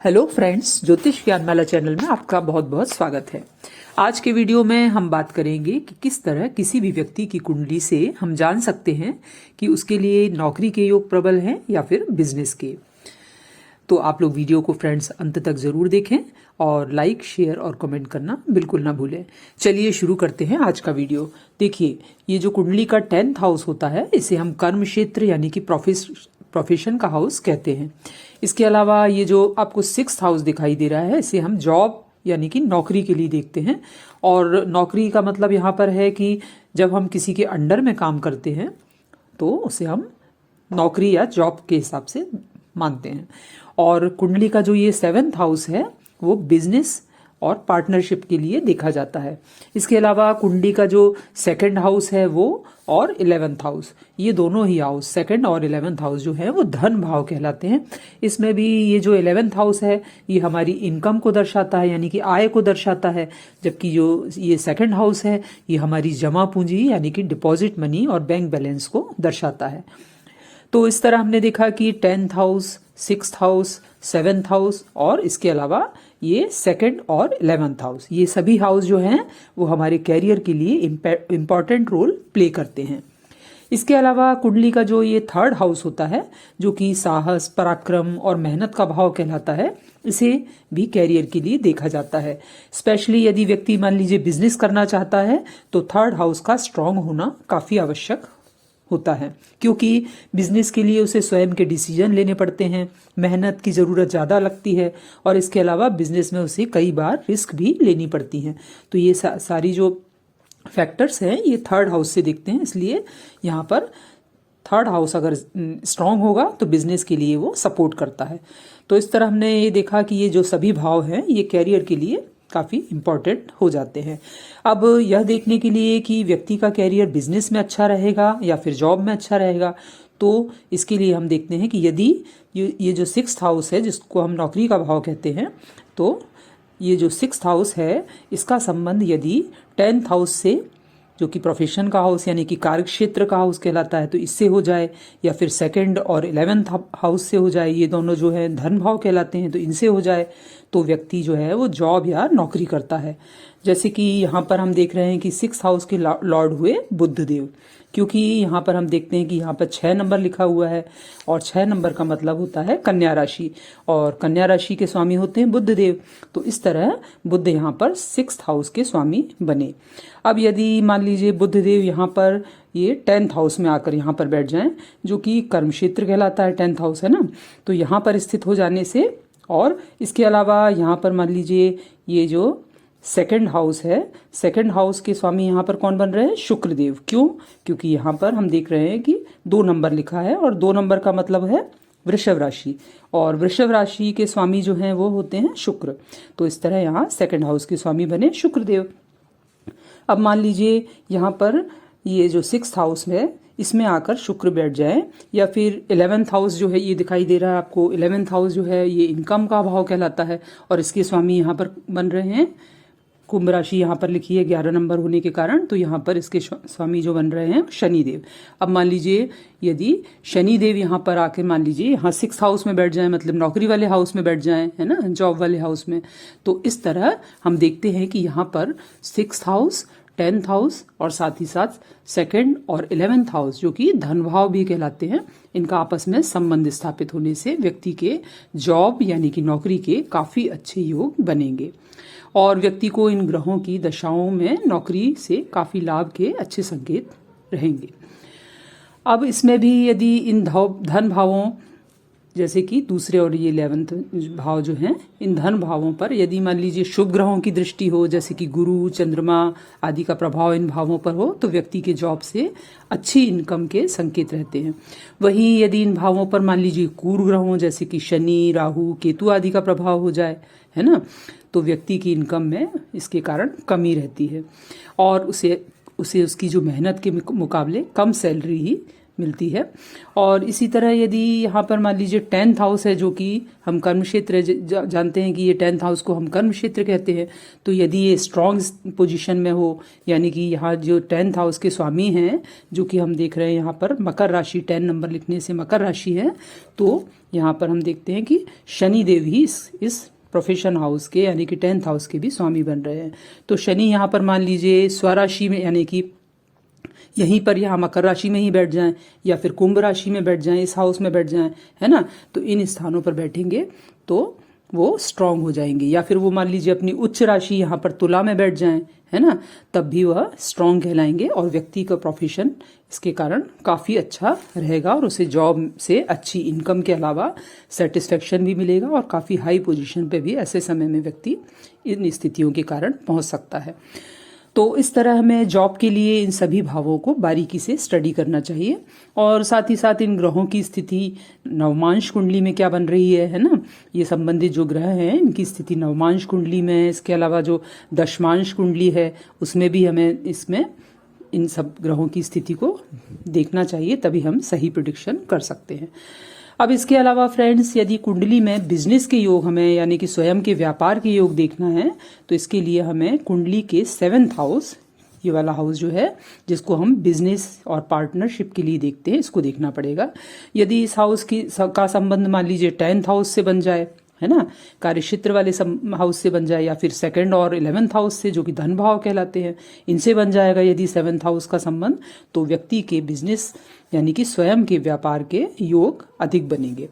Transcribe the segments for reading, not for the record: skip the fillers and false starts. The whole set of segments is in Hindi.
हेलो फ्रेंड्स, ज्योतिष ज्ञानमाला चैनल में आपका बहुत बहुत स्वागत है। आज के वीडियो में हम बात करेंगे कि किस तरह किसी भी व्यक्ति की कुंडली से हम जान सकते हैं कि उसके लिए नौकरी के योग प्रबल हैं या फिर बिजनेस के। तो आप लोग वीडियो को फ्रेंड्स अंत तक जरूर देखें और लाइक, शेयर और कमेंट करना बिल्कुल ना भूलें। चलिए शुरू करते हैं आज का वीडियो। देखिए, ये जो कुंडली का 10th हाउस होता है इसे हम कर्म क्षेत्र यानी कि प्रोफेशन का हाउस कहते हैं। इसके अलावा ये जो आपको 6th हाउस दिखाई दे रहा है इसे हम जॉब यानी कि नौकरी के लिए देखते हैं। और नौकरी का मतलब यहाँ पर है कि जब हम किसी के अंडर में काम करते हैं तो उसे हम नौकरी या जॉब के हिसाब से मानते हैं। और कुंडली का जो ये 7th हाउस है वो बिजनेस और पार्टनरशिप के लिए देखा जाता है। इसके अलावा कुंडली का जो 2nd हाउस है वो और 11th हाउस, ये दोनों ही हाउस 2nd और 11th हाउस जो है वो धन भाव कहलाते हैं। इसमें भी ये जो 11th हाउस है ये हमारी इनकम को दर्शाता है यानी कि आय को दर्शाता है, जबकि जो ये 2nd हाउस है ये हमारी जमा पूंजी यानी कि डिपॉजिट मनी और बैंक बैलेंस को दर्शाता है। तो इस तरह हमने देखा कि 10th house, 6th house, 7th house और इसके अलावा ये 2nd और 11th हाउस, ये सभी हाउस जो हैं वो हमारे कैरियर के लिए इम्पॉर्टेंट रोल प्ले करते हैं। इसके अलावा कुंडली का जो ये 3rd हाउस होता है जो कि साहस, पराक्रम और मेहनत का भाव कहलाता है, इसे भी कैरियर के लिए देखा जाता है। स्पेशली यदि व्यक्ति मान लीजिए बिजनेस करना चाहता है तो 3rd हाउस का स्ट्रांग होना काफ़ी आवश्यक होता है, क्योंकि बिजनेस के लिए उसे स्वयं के डिसीजन लेने पड़ते हैं, मेहनत की ज़रूरत ज़्यादा लगती है और इसके अलावा बिजनेस में उसे कई बार रिस्क भी लेनी पड़ती हैं। तो ये सारी जो फैक्टर्स हैं ये 3rd हाउस से दिखते हैं, इसलिए यहाँ पर 3rd हाउस अगर स्ट्रांग होगा तो बिजनेस के लिए वो सपोर्ट करता है। तो इस तरह हमने ये देखा कि ये जो सभी भाव हैं ये कैरियर के लिए काफ़ी इम्पॉर्टेंट हो जाते हैं। अब यह देखने के लिए कि व्यक्ति का कैरियर बिजनेस में अच्छा रहेगा या फिर जॉब में अच्छा रहेगा, तो इसके लिए हम देखते हैं कि यदि ये जो 6th हाउस है जिसको हम नौकरी का भाव कहते हैं, तो ये जो 6th हाउस है इसका संबंध यदि 10th हाउस से, जो कि प्रोफेशन का हाउस यानी कि कार्य क्षेत्र का हाउस कहलाता है, तो इससे हो जाए, या फिर 2nd और 11th हाउस से हो जाए, ये दोनों जो है धन भाव कहलाते हैं, तो इनसे हो जाए तो व्यक्ति जो है वो जॉब या नौकरी करता है। जैसे कि यहाँ पर हम देख रहे हैं कि 6th हाउस के लॉर्ड हुए बुध देव, क्योंकि यहाँ पर हम देखते हैं कि यहाँ पर 6 नंबर लिखा हुआ है और 6 नंबर का मतलब होता है कन्या राशि और कन्या राशि के स्वामी होते हैं बुध देव। तो इस तरह बुध यहाँ पर 6th हाउस के स्वामी बने। अब यदि मान लीजिए बुध देव यहाँ पर ये 10th हाउस में आकर यहाँ पर बैठ जाएं, जो कि कर्म क्षेत्र कहलाता है, 10th हाउस है ना, तो यहाँ पर स्थित हो जाने से, और इसके अलावा यहाँ पर मान लीजिए ये जो 2nd हाउस है, 2nd हाउस के स्वामी यहाँ पर कौन बन रहे हैं? शुक्रदेव। क्यों? क्योंकि यहाँ पर हम देख रहे हैं कि 2 नंबर लिखा है और 2 नंबर का मतलब है वृषभ राशि, और वृषभ राशि के स्वामी जो हैं वो होते हैं शुक्र। तो इस तरह यहाँ 2nd हाउस के स्वामी बने शुक्रदेव। अब मान लीजिए यहाँ पर ये जो 6th हाउस है इसमें आकर शुक्र बैठ जाए, या फिर 11th हाउस जो है ये दिखाई दे रहा है आपको, 11th हाउस जो है ये इनकम का भाव कहलाता है और इसके स्वामी यहाँ पर बन रहे हैं कुंभ राशि, यहाँ पर लिखी है 11 नंबर होने के कारण, तो यहाँ पर इसके स्वामी जो बन रहे हैं शनिदेव। अब मान लीजिए यदि शनिदेव यहाँ पर आके मान लीजिए यहाँ 6th हाउस में बैठ जाए, मतलब नौकरी वाले हाउस में बैठ जाए, है ना, जॉब वाले हाउस में, तो इस तरह हम देखते हैं कि यहाँ पर 6th हाउस, 10th हाउस और साथ ही साथ 2nd और 11th हाउस जो कि धन भाव भी कहलाते हैं, इनका आपस में संबंध स्थापित होने से व्यक्ति के जॉब यानी कि नौकरी के काफ़ी अच्छे योग बनेंगे और व्यक्ति को इन ग्रहों की दशाओं में नौकरी से काफ़ी लाभ के अच्छे संकेत रहेंगे। अब इसमें भी यदि इन धन भावों जैसे कि दूसरे और ये 11th भाव जो हैं, इन धन भावों पर यदि मान लीजिए शुभ ग्रहों की दृष्टि हो, जैसे कि गुरु, चंद्रमा आदि का प्रभाव इन भावों पर हो, तो व्यक्ति के जॉब से अच्छी इनकम के संकेत रहते हैं। वहीं यदि इन भावों पर मान लीजिए क्रूर ग्रहों जैसे कि शनि, राहु, केतु आदि का प्रभाव हो जाए, है ना, तो व्यक्ति की इनकम में इसके कारण कमी रहती है और उसे उसकी जो मेहनत के मुकाबले कम सैलरी ही मिलती है। और इसी तरह यदि यहाँ पर मान लीजिए 10th हाउस है, जो कि हम कर्म क्षेत्र जानते हैं कि ये 10th हाउस को हम कर्म क्षेत्र कहते हैं, तो यदि ये स्ट्रॉन्ग पोजीशन में हो, यानी कि यहाँ जो 10th हाउस के स्वामी हैं, जो कि हम देख रहे हैं यहाँ पर मकर राशि, 10 नंबर लिखने से मकर राशि है, तो यहाँ पर हम देखते हैं कि शनि देव ही इस प्रोफेशन हाउस के यानी कि 10th हाउस के भी स्वामी बन रहे हैं। तो शनि यहाँ पर मान लीजिए स्वराशि में, यानी कि यहीं पर यहाँ मकर राशि में ही बैठ जाएं या फिर कुंभ राशि में बैठ जाएं, इस हाउस में बैठ जाएं, है ना, तो इन स्थानों पर बैठेंगे तो वो स्ट्रांग हो जाएंगे। या फिर वो मान लीजिए अपनी उच्च राशि यहाँ पर तुला में बैठ जाएं, है ना, तब भी वह स्ट्रांग कहलाएंगे और व्यक्ति का प्रोफेशन इसके कारण काफ़ी अच्छा रहेगा और उसे जॉब से अच्छी इनकम के अलावा सेटिस्फेक्शन भी मिलेगा और काफ़ी हाई पोजीशन पे भी ऐसे समय में व्यक्ति इन स्थितियों के कारण पहुंच सकता है। तो इस तरह हमें जॉब के लिए इन सभी भावों को बारीकी से स्टडी करना चाहिए और साथ ही साथ इन ग्रहों की स्थिति नवमांश कुंडली में क्या बन रही है ना, ये संबंधित जो ग्रह हैं इनकी स्थिति नवमांश कुंडली में है। इसके अलावा जो दशमांश कुंडली है उसमें भी हमें इसमें इन सब ग्रहों की स्थिति को देखना चाहिए, तभी हम सही प्रेडिक्शन कर सकते हैं। अब इसके अलावा फ्रेंड्स, यदि कुंडली में बिजनेस के योग हमें यानी कि स्वयं के व्यापार के योग देखना है तो इसके लिए हमें कुंडली के 7th हाउस, ये वाला हाउस जो है जिसको हम बिजनेस और पार्टनरशिप के लिए देखते हैं, इसको देखना पड़ेगा। यदि इस हाउस का संबंध मान लीजिए 10th हाउस से बन जाए, है ना, कार्यक्षेत्र वाले हाउस से बन जाए, या फिर 2nd और 11th हाउस से, जो कि धन भाव कहलाते हैं, इनसे बन जाएगा यदि 7th हाउस का संबंध, तो व्यक्ति के बिजनेस यानी कि स्वयं के व्यापार के योग अधिक बनेंगे।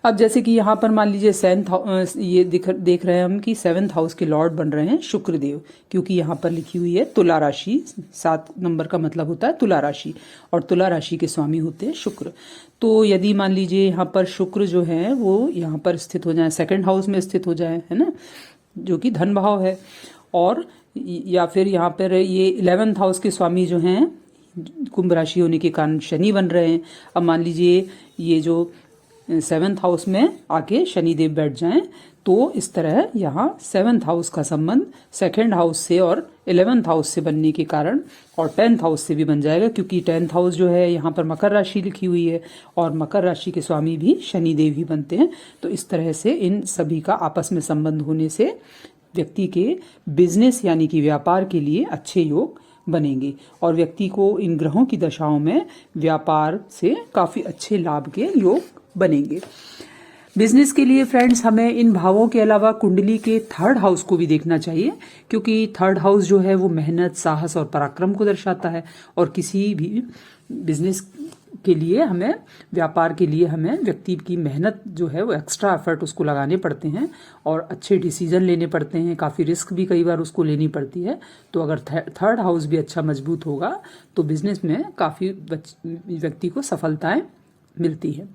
अब जैसे कि यहाँ पर मान लीजिए ये देख रहे हैं हम कि 7th हाउस के लॉर्ड बन रहे हैं शुक्र देव, क्योंकि यहाँ पर लिखी हुई है तुला राशि, 7 नंबर का मतलब होता है तुला राशि और तुला राशि के स्वामी होते हैं शुक्र। तो यदि मान लीजिए यहाँ पर शुक्र जो है वो यहाँ पर स्थित हो जाए, 2nd हाउस में स्थित हो जाए, है ना, जो कि धन भाव है, और या फिर यहाँ पर ये 11th हाउस के स्वामी जो हैं कुंभ राशि होने के कारण शनि बन रहे हैं। अब मान लीजिए ये जो 7th हाउस में आके शनि देव बैठ जाएं, तो इस तरह यहाँ 7th हाउस का संबंध 2nd हाउस से और 11th हाउस से बनने के कारण और 10th हाउस से भी बन जाएगा, क्योंकि 10th हाउस जो है यहाँ पर मकर राशि लिखी हुई है और मकर राशि के स्वामी भी शनि देव ही बनते हैं। तो इस तरह से इन सभी का आपस में संबंध होने से व्यक्ति के बिजनेस यानी कि व्यापार के लिए अच्छे योग बनेंगे और व्यक्ति को इन ग्रहों की दशाओं में व्यापार से काफ़ी अच्छे लाभ के योग बनेंगे। बिजनेस के लिए फ्रेंड्स हमें इन भावों के अलावा कुंडली के 3rd हाउस को भी देखना चाहिए, क्योंकि 3rd हाउस जो है वो मेहनत, साहस और पराक्रम को दर्शाता है और किसी भी बिजनेस के लिए हमें, व्यापार के लिए हमें व्यक्ति की मेहनत जो है वो एक्स्ट्रा एफर्ट उसको लगाने पड़ते हैं और अच्छे डिसीजन लेने पड़ते हैं, काफ़ी रिस्क भी कई बार उसको लेनी पड़ती है। तो अगर 3rd हाउस भी अच्छा मजबूत होगा तो बिजनेस में काफ़ी व्यक्ति को सफलताएं मिलती है।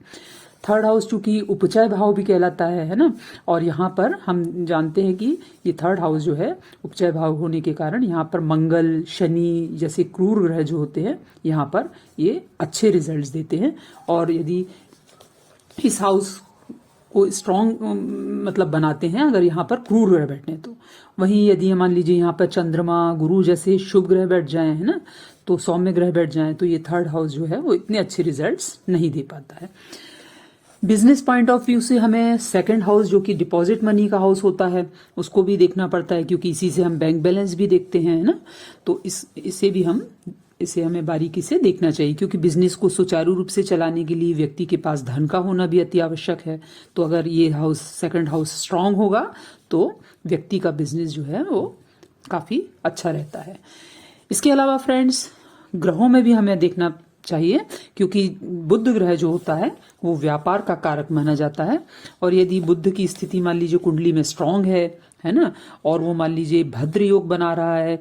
3rd हाउस चूंकि उपचय भाव भी कहलाता है ना, और यहाँ पर हम जानते हैं कि ये 3rd हाउस जो है उपचय भाव होने के कारण यहाँ पर मंगल, शनि जैसे क्रूर ग्रह जो होते हैं यहाँ पर ये अच्छे रिजल्ट्स देते हैं। और यदि इस हाउस को स्ट्रॉन्ग मतलब बनाते हैं अगर यहाँ पर क्रूर ग्रह बैठे, तो वहीं यदि मान लीजिए यहाँ पर चंद्रमा, गुरु जैसे शुभ ग्रह बैठ जाए, है ना, तो सौम्य ग्रह बैठ जाए, तो ये 3rd हाउस जो है वो इतने अच्छे रिजल्ट्स नहीं दे पाता है। बिजनेस पॉइंट ऑफ व्यू से हमें 2nd हाउस जो कि डिपॉजिट मनी का हाउस होता है उसको भी देखना पड़ता है, क्योंकि इसी से हम बैंक बैलेंस भी देखते हैं, है ना, तो इसे हमें बारीकी से देखना चाहिए, क्योंकि बिजनेस को सुचारू रूप से चलाने के लिए व्यक्ति के पास धन का होना भी अति आवश्यक है। तो अगर ये हाउस 2nd हाउस स्ट्रांग होगा तो व्यक्ति का बिजनेस जो है वो काफ़ी अच्छा रहता है। इसके अलावा फ्रेंड्स ग्रहों में भी हमें देखना चाहिए, क्योंकि बुध ग्रह जो होता है वो व्यापार का कारक माना जाता है, और यदि बुध की स्थिति मान लीजिए कुंडली में स्ट्रांग है ना, और वो मान लीजिए भद्र योग बना रहा है,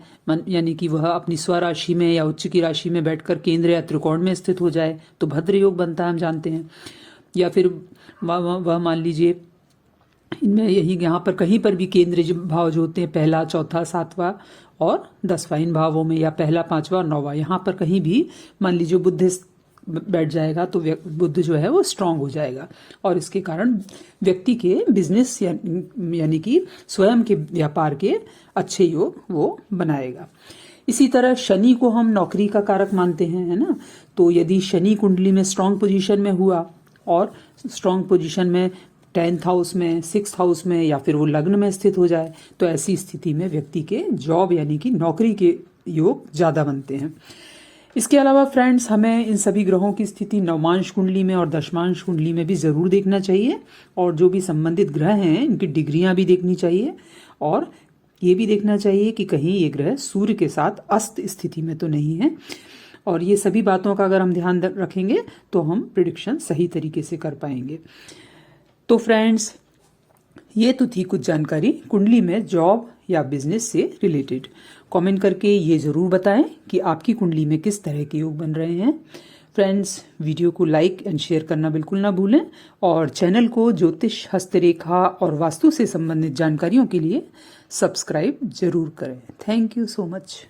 यानी कि वह अपनी स्वराशि में या उच्च की राशि में बैठकर केंद्र या त्रिकोण में स्थित हो जाए तो भद्र योग बनता है, हम जानते हैं। या फिर वह मान लीजिए इनमें यहाँ पर कहीं पर भी केंद्र भाव जो होते हैं 1ला, 4था, 7वां और 10वां, इन भावों में, या 1ला, 5वां और 9वां, यहाँ पर कहीं भी मान लीजिए बुध बैठ जाएगा तो बुध जो है वो स्ट्रांग हो जाएगा और इसके कारण व्यक्ति के बिजनेस यानी कि स्वयं के व्यापार के अच्छे योग वो बनाएगा। इसी तरह शनि को हम नौकरी का कारक मानते हैं, है ना। तो यदि शनि कुंडली में स्ट्रांग पोजीशन में हुआ और स्ट्रांग पोजीशन में 10th हाउस में, 6th हाउस में, या फिर वो लग्न में स्थित हो जाए, तो ऐसी स्थिति में व्यक्ति के जॉब यानी कि नौकरी के योग ज़्यादा बनते हैं। इसके अलावा फ्रेंड्स, हमें इन सभी ग्रहों की स्थिति नवमांश कुंडली में और दशमांश कुंडली में भी ज़रूर देखना चाहिए, और जो भी संबंधित ग्रह हैं इनकी डिग्रियां भी देखनी चाहिए, और ये भी देखना चाहिए कि कहीं ये ग्रह सूर्य के साथ अस्त स्थिति में तो नहीं है। और ये सभी बातों का अगर हम ध्यान रखेंगे तो हम प्रिडिक्शन सही तरीके से कर पाएंगे। तो फ्रेंड्स, ये तो थी कुछ जानकारी कुंडली में जॉब या बिजनेस से रिलेटेड। कमेंट करके ये ज़रूर बताएं कि आपकी कुंडली में किस तरह के योग बन रहे हैं। फ्रेंड्स, वीडियो को लाइक एंड शेयर करना बिल्कुल ना भूलें, और चैनल को ज्योतिष, हस्तरेखा और वास्तु से संबंधित जानकारियों के लिए सब्सक्राइब जरूर करें। Thank you so much.